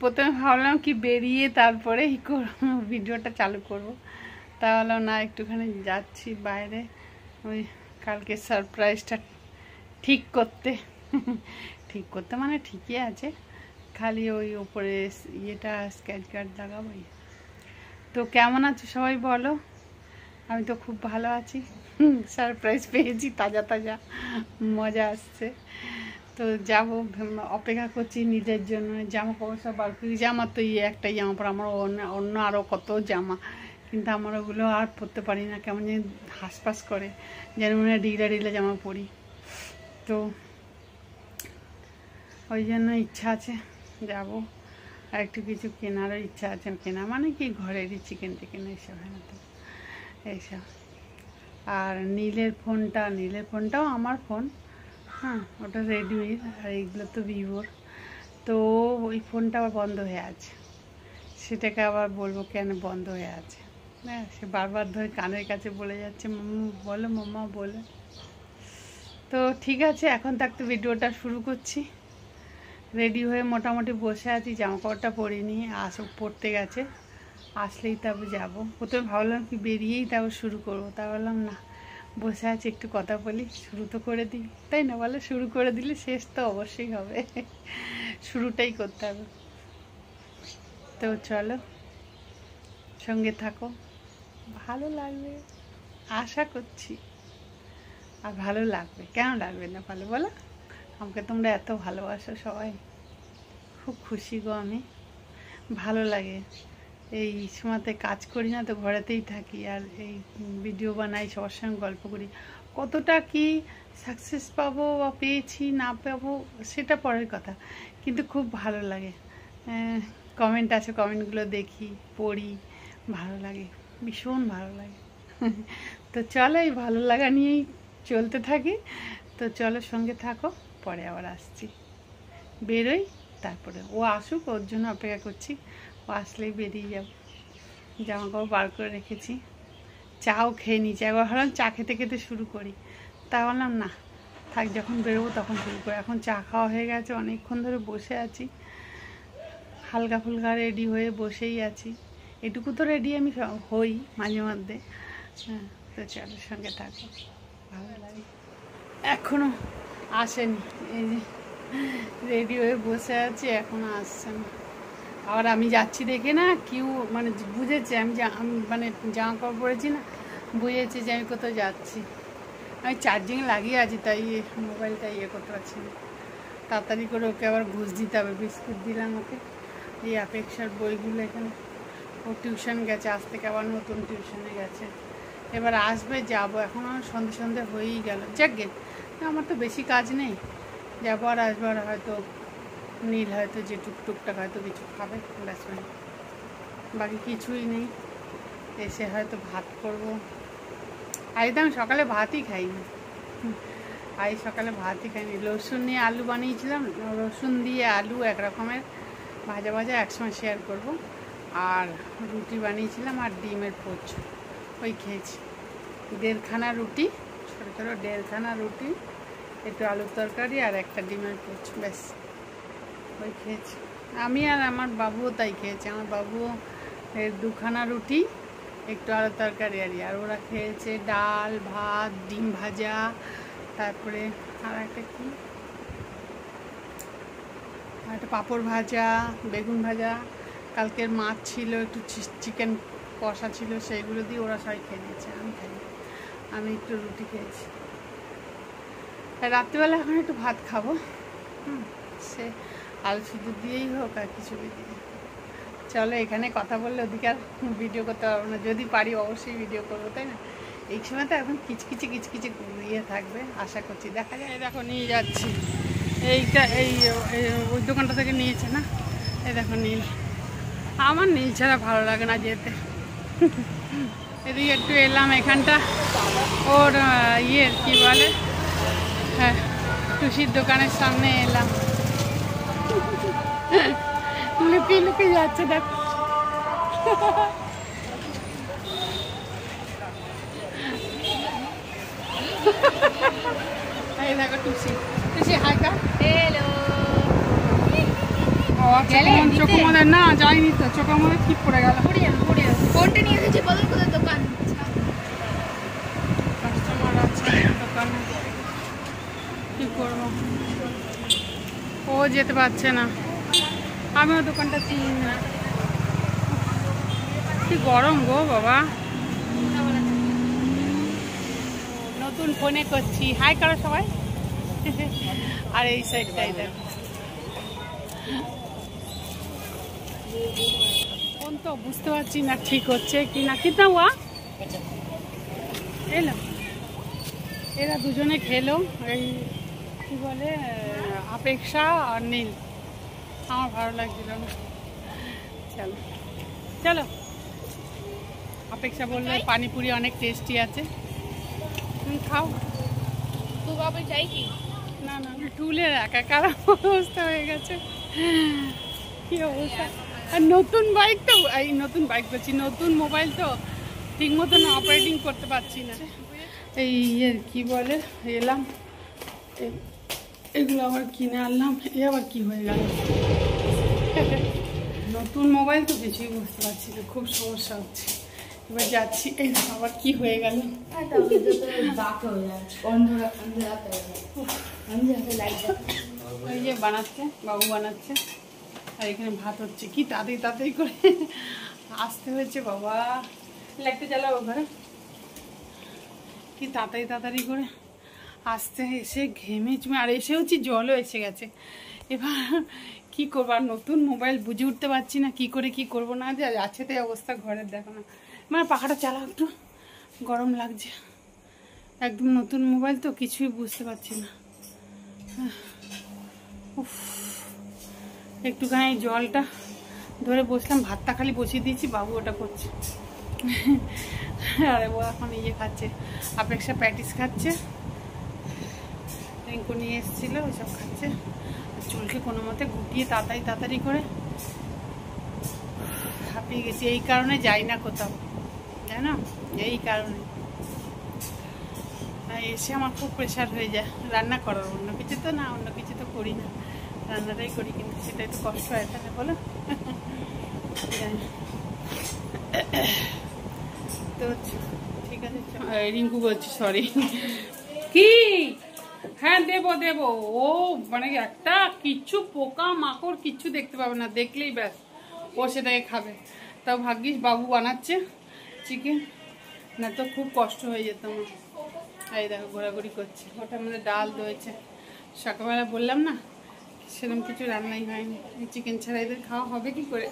প্রথমে ভাবলাম কি বেরিয়ে তারপরে ভিডিওটা চালু করব, তাহলে না একটুখানি যাচ্ছি বাইরে ওই কালকে সারপ্রাইজটা ঠিক করতে। ঠিক করতে মানে ঠিকই আছে, খালি ওই উপরে ইয়েটা স্কেচ কার্ড লাগাবো। তো কেমন আছো সবাই বলো? আমি তো খুব ভালো আছি, সারপ্রাইজ পেয়েছি, তাজা তাজা মজা আসছে। তো যাব, অপেক্ষা করছি নিজের জন্য। জামা কাপড় সব বার করি, জামা তো একটা জামা পর আমার অন্য আরও কত জামা, কিন্তু আমার ওগুলো আর পরতে পারি না, কেমন যেন হাঁসফাঁস করে, যেন মনে হয় ঢিলা ঢিলা জামা পরি। তো ওই জন্য ইচ্ছা আছে যাব, আর একটু কিছু কেনারও ইচ্ছা আছে। কেনা মানে কি ঘরেরই চিকেন টিকেন এইসব, হ্যাঁ তো এইসব। আর নীলের ফোনটাও আমার ফোন, হ্যাঁ ওটা রেডমির, আর এইগুলো তো ভিভোর। তো ওই ফোনটা আবার বন্ধ হয়ে আছে, সেটাকে আবার বলবো কেন বন্ধ হয়ে আছে। হ্যাঁ সে বারবার ধরে কানের কাছে বলে যাচ্ছে মাম্মা বলো, মাম্মা বলে। তো ঠিক আছে, এখন থাকতে ভিডিওটা শুরু করছি। রেডি হয়ে মোটামুটি বসে আছি, জামা কাপড়টা পরিনি, পড়তে গেছে, আসলেই তারপর যাবো। প্রথমে ভাবলাম কি বেরিয়েই তারপর শুরু করবো, তা বললাম না, বসে আছি একটু কথা বলি, শুরু তো করে দিই, তাই না বলে? শুরু করে দিলে শেষ তো অবশ্যই হবে, শুরুটাই করতে হবে। তো চলো, সঙ্গে থাকো, ভালো লাগবে আশা করছি। আর ভালো লাগবে, কেন লাগবে না ভালো বলো? আমাকে তোমরা এত ভালোবাসো সবাই, খুব খুশি গো আমি, ভালো লাগে। এই সময়তে কাজ করি না তো, ঘরেতেই থাকি, আর এই ভিডিও বানাই, সবার সঙ্গে গল্প করি। কতটা কি সাকসেস পাবো বা পেয়েছি না পাবো সেটা পরের কথা, কিন্তু খুব ভালো লাগে। কমেন্ট আছে, কমেন্টগুলো দেখি, পড়ি, ভালো লাগে, ভীষণ ভালো লাগে। তো চলো, এই ভালো লাগা নিয়েই চলতে থাকি। তো চলো সঙ্গে থাকো, পরে আবার আসছি, বেরোই, তারপরে ও আসুক, ওর জন্য অপেক্ষা করছি, ও আসলেই বেরিয়ে যাব। জামা কাপড় বার করে রেখেছি, চাও খেয়ে নিয়েছি, একবার ভাবলাম চা খেতে খেতে শুরু করি, তা বললাম না থাক, যখন বেরোবো তখন শুরু করি। এখন চা খাওয়া হয়ে গেছে, অনেকক্ষণ ধরে বসে আছি, হালকা ফুলকা রেডি হয়ে বসেই আছি। এটুকু তো রেডি আমি হই মাঝে মধ্যে। হ্যাঁ তো চলো সঙ্গে থাকো, ভালো লাগে। এখনও আসেনি, এই যে রেডি হয়ে বসে আছি, এখনও আসছে না। আর আমি যাচ্ছি দেখে না কেউ মানে বুঝেছে আমি মানে জামা কাপড় পরেছি না, বুঝেছে যে আমি কোথাও যাচ্ছি। আমি চার্জিং লাগিয়ে আছি, তাই মোবাইলটা ইয়ে করতে পারছি না। তাড়াতাড়ি করে ওকে আবার ঘুষ দিতে হবে, বিস্কুট দিলাম ওকে, এই অপেক্ষার বইগুলো এখানে। ও টিউশন গেছে, আজ থেকে আবার নতুন টিউশনে গেছে, এবার আসবে, যাবো। এখন আমার সন্ধে সন্ধে হয়েই গেল, যাক গে, আমার তো বেশি কাজ নেই, যাবো আর আসবো। আর হয়তো নীল হয়তো যে টুকটাক হয়তো কিছু খাবে, ব্যাস, বাকি কিছুই নেই। এসে হয়তো ভাত করবো। আজ তো আমি সকালে ভাতই খাইনি, আজ সকালে ভাতই খাইনি। রসুন নিয়ে আলু বানিয়েছিলাম, রসুন দিয়ে আলু এক রকমের ভাজা ভাজা, একসঙ্গে শেয়ার করব। আর রুটি বানিয়েছিলাম, আর ডিমের পোচ, ওই খেয়েছি। 1.5খানা রুটি, ছোটো ছোটো 1.5খানা রুটি, একটু আলুর তরকারি আর একটা ডিমের পোচ, ব্যাস ওই খেয়েছি। আমি আর আমার বাবুও তাই খেয়েছে, আমার বাবুও 2খানা রুটি, একটু আলুর তরকারি, আর ওরা খেয়েছে ডাল ভাত, ডিম ভাজা, তারপরে আর একটা কি, একটা পাঁপড় ভাজা, বেগুন ভাজা, কালকের মাছ ছিল, একটু চিকেন কষা ছিল, সেইগুলো দিয়ে ওরা সবাই খেয়ে নিয়েছে, আমি খাইনি, আমি একটু রুটি খেয়েছি। রাত্রিবেলা এখন একটু ভাত খাবো, সে আলু শুধু দিয়েই হোক আর কিছু দিয়ে। চলো, এখানে কথা বললে ওদিকে আর ভিডিও করতে পারবো না, যদি পারি অবশ্যই ভিডিও করবো, তাই না? এই সময় তো এখন কিচকিচি ইয়ে থাকবে, আশা করছি, দেখা যায়। দেখো নিয়ে যাচ্ছি, এইটা এই ওই দোকানটা থেকে নিয়েছে না, এই দেখো নীল। আমার নীল ছাড়া ভালো লাগে না যেতে, এদিকে একটু এলাম, এখানটা ওর ইয়ে কি বলে, হ্যাঁ টুসির দোকানের সামনে এলাম, লুকিয়ে লুকিয়ে যাচ্ছে দেখো। এই দেখো টুসি, টুসি হাই কা, হ্যালো। ও আচ্ছা চোখের মধ্যে না যাইনি তো, চোখের মধ্যে কি পড়ে গেল। ফোনটা নিয়ে এসেছি বদল করে দোকান। কাস্টমার আছে দোকানে, কি করবো, ও যেতে পারছে না, আমিও দোকানটা চিনি না। কি গরম গো বাবা। নতুন ফোনে করছি, হাই করো সবাই। আর এই সাইডটাই দেখো ফোন তো বুঝতে পারছি না ঠিক হচ্ছে কি না। কিতনা হুয়া এলো, এরা দুজনে খেলো এই কি বলে অপেক্ষা আর নীল, আমার ভালো লাগছিল না। চলো চলো, অপেক্ষা বললো পানিপুরি অনেক টেস্টি আছে, তুমি খাও। তো বাবা চাই কি না না টুলের একাকার অবস্থা হয়ে গেছে, কি অবস্থা। আর নতুন বাইক তো, এই নতুন বাইক করছি, নতুন মোবাইল তো ঠিক মতন অপারেটিং করতে পারছি না। এই ইয়ের কি বলে এলাম, এগুলো আবার কিনে আনলাম, এ আবার কি হয়ে গেল। নতুন মোবাইল তো কিছুই বুঝতে পারছি না, খুব সমস্যা হচ্ছে। এবার যাচ্ছি, এই আবার কি হয়ে গেল। এই যে বানাচ্ছে, বাবু বানাচ্ছে, আর এখানে ভাত হচ্ছে। কি তাড়াতাড়ি তাড়াতাড়ি করে আসতে হয়েছে বাবা, লাইটটা জ্বালাবো ঘরে। কি তাড়াতাড়ি তাড়াতাড়ি করে আসতে, এসে ঘেমে চুমে, আর এসে হচ্ছে জলও এসে গেছে। এবার কি করবো, আর নতুন মোবাইল বুঝে উঠতে পারছি না কি করে কি করবো না, যে আছে তো অবস্থা ঘরের, দেখো না। মানে পাখাটা চালাও একটু, গরম লাগছে। একদম নতুন মোবাইল তো কিছুই বুঝতে পারছি না। উফ, একটুখানি জলটা ধরে বসলাম, ভাতটা খালি বসিয়ে দিয়েছি, বাবু ওটা করছে। আরে ও এখন ইয়ে খাচ্ছে, অপেক্ষা প্যাটিস খাচ্ছে, রিঙ্কু নিয়ে এসেছিলো ওইসব খাচ্ছে। চুলকে কোনো মতে গুটিয়ে তাড়াতাড়ি তাড়াতাড়ি করে হাঁপিয়ে গেছি। এই কারণে যাই না কোথাও, জানো, এই কারণে। এসে আমার খুব প্রেশার হয়ে যায় রান্না করার, অন্য কিছু তো না, অন্য কিছু তো করি না, রান্নাটাই করি, কিন্তু সেটা একটু কষ্ট হয়, তাহলে বলো। তো ঠিক আছে, রিঙ্কু বলছি, সরি। কি হ্যাঁ দেবো দেবো, ও মানে একটা কিচ্ছু পোকা মাকড় কিচ্ছু দেখতে পাবে না, দেখলেই ব্যাস ও সেটাকে খাবে। তাও ভাগ্যিস বাবু বানাচ্ছে চিকেন, না তো খুব কষ্ট হয়ে যেত আমার। এই দেখো ঘোরাঘুরি করছে, ওটার মধ্যে ডাল দইছে। সকালবেলা বললাম না, সেরকম কিছু রান্নাই হয়নি, চিকেন ছাড়া এদের খাওয়া হবে কি করে।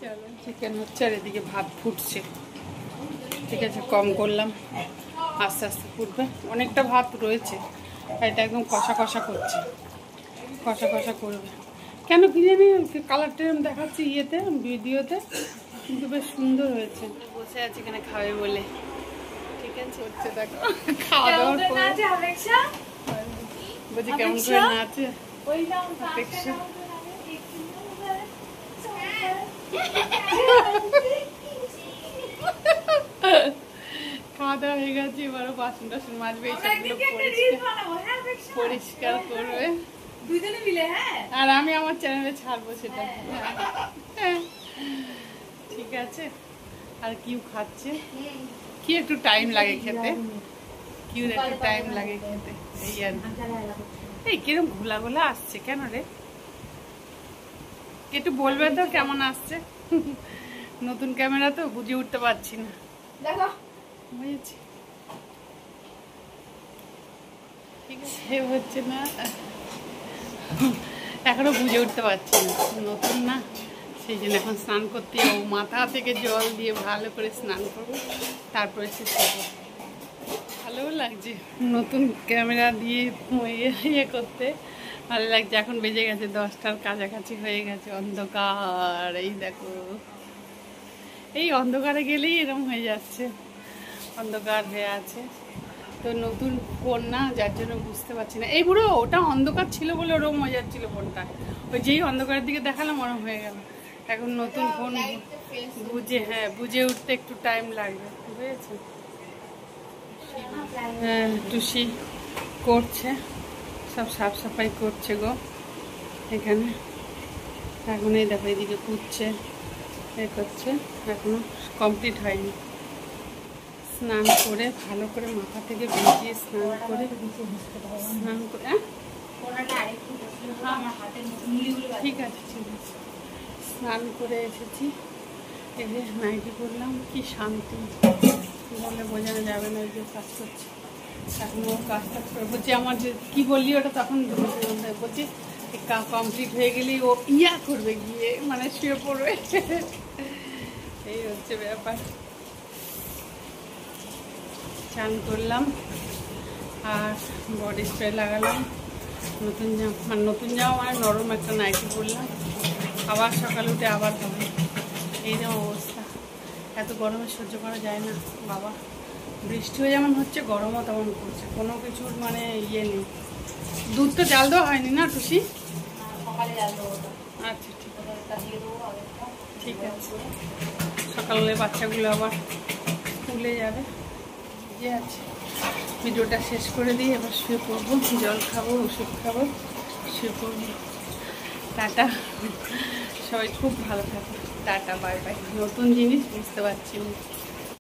চলো চিকেন হচ্ছে, আর এদিকে ভাত ফুটছে। ঠিক আছে, কম করলাম, আস্তে আস্তে ফুটবে। অনেকটা ভাত রয়েছে, এটা একদম কষা কষা করছে, কষা কষা করবে। কেন কি জানি কালারটা এরকম দেখাচ্ছি ইয়েতে, ভিডিওতে, কিন্তু বেশ সুন্দর হয়েছে। বসে আছে এখানে খাবে বলে, ঠিক আছে হচ্ছে, দেখো খাওয়া দাওয়ার পরে বলছি কেমন করে নাচে অপেক্ষা। খাওয়া দাওয়া হয়ে গেছে, এবারও বাসন টাসন মাজবে, এইসবগুলো পরিষ্কার করবে দুজনে মিলে। আর আমি আমার চ্যানেলে ছাড়বো সেটা। ঠিক আছে, আর কিউ খাচ্ছে, কি একটু টাইম লাগে খেতে, কিউ একটু টাইম লাগে খেতে, এই আর এই কিরম ঘোলা ঘোলা আসছে কেন রে, একটু বলবে তো কেমন আসছে। নতুন ক্যামেরা তো বুঝে উঠতে পারছি না, বুঝেছি। ঠিক আছে, হচ্ছে না, এখনো বুঝে উঠতে পারছি না, নতুন না, সেই জন্য এখন স্নান করতে যাবো, মাথা থেকে জল দিয়ে ভালো করে স্নান করবো, তারপরে সে করবো। ভালো লাগছে নতুন ক্যামেরা দিয়ে ইয়ে করতে, ভালো লাগছে। এখন বেজে গেছে 10টার কাছাকাছি হয়ে গেছে, অন্ধকার। এই দেখো, এই অন্ধকারে গেলেই এরকম হয়ে যাচ্ছে, অন্ধকার হয়ে আছে। তো নতুন ফোন না, যার জন্য বুঝতে পারছি না। এই বুড়ো, ওটা অন্ধকার ছিল বলে ওরকম হয়ে যাচ্ছিল ফোনটা, ওই যেই অন্ধকারের দিকে দেখালাম ওরকম হয়ে গেল। এখন নতুন ফোন বুঝে, হ্যাঁ বুঝে উঠতে একটু টাইম লাগবে, বুঝেছে। হ্যাঁ টুসি করছে, সব সাফ সাফাই করছে গো এখানে। এখন এই দেখো এদিকে কুচ্ছে এ করছে, এখনো কমপ্লিট হয়নি। স্নান করে ভালো করে মাথা থেকে ভিজিয়ে স্নান করে ঠিক আছে ঠিক আছে। স্নান করে এসেছি, এসে নাইটি করলাম, কি শান্তি বলে বোঝানো যাবে না। ওই যে কাজ করছে এখন, ও কাজটা করে বলছি আমার যে কী বললি ওটা, তখন বলছি কমপ্লিট হয়ে গেলেই ও ইয়া করবে গিয়ে, মানে শুয়ে পড়বে। এই হচ্ছে ব্যাপার। চান করলাম আর বডি স্প্রে লাগালাম, নতুন জামা মানে নরম একটা নাইটি পরলাম। আবার সকালে উঠে আবার হবে, এই যে অবস্থা। এত গরমে সহ্য করা যায় না বাবা। বৃষ্টিও যেমন হচ্ছে, গরমও তেমন পড়ছে, কোনো কিছুর মানে ইয়ে নেই। দুধ তো জাল দেওয়া হয়নি না টুসি? আচ্ছা ঠিক আছে। সকালে বাচ্চাগুলো আবার স্কুলে যাবে। যে আছে ভিডিওটা শেষ করে দিয়ে এবার শুয়ে পড়বো, জল খাবো, ওষুধ খাবো, শুয়ে পড়বো। টাটা, সবাই খুব ভালো থাকো। Tata, bye bye. নতুন জিনিস বুঝতে পারছি না।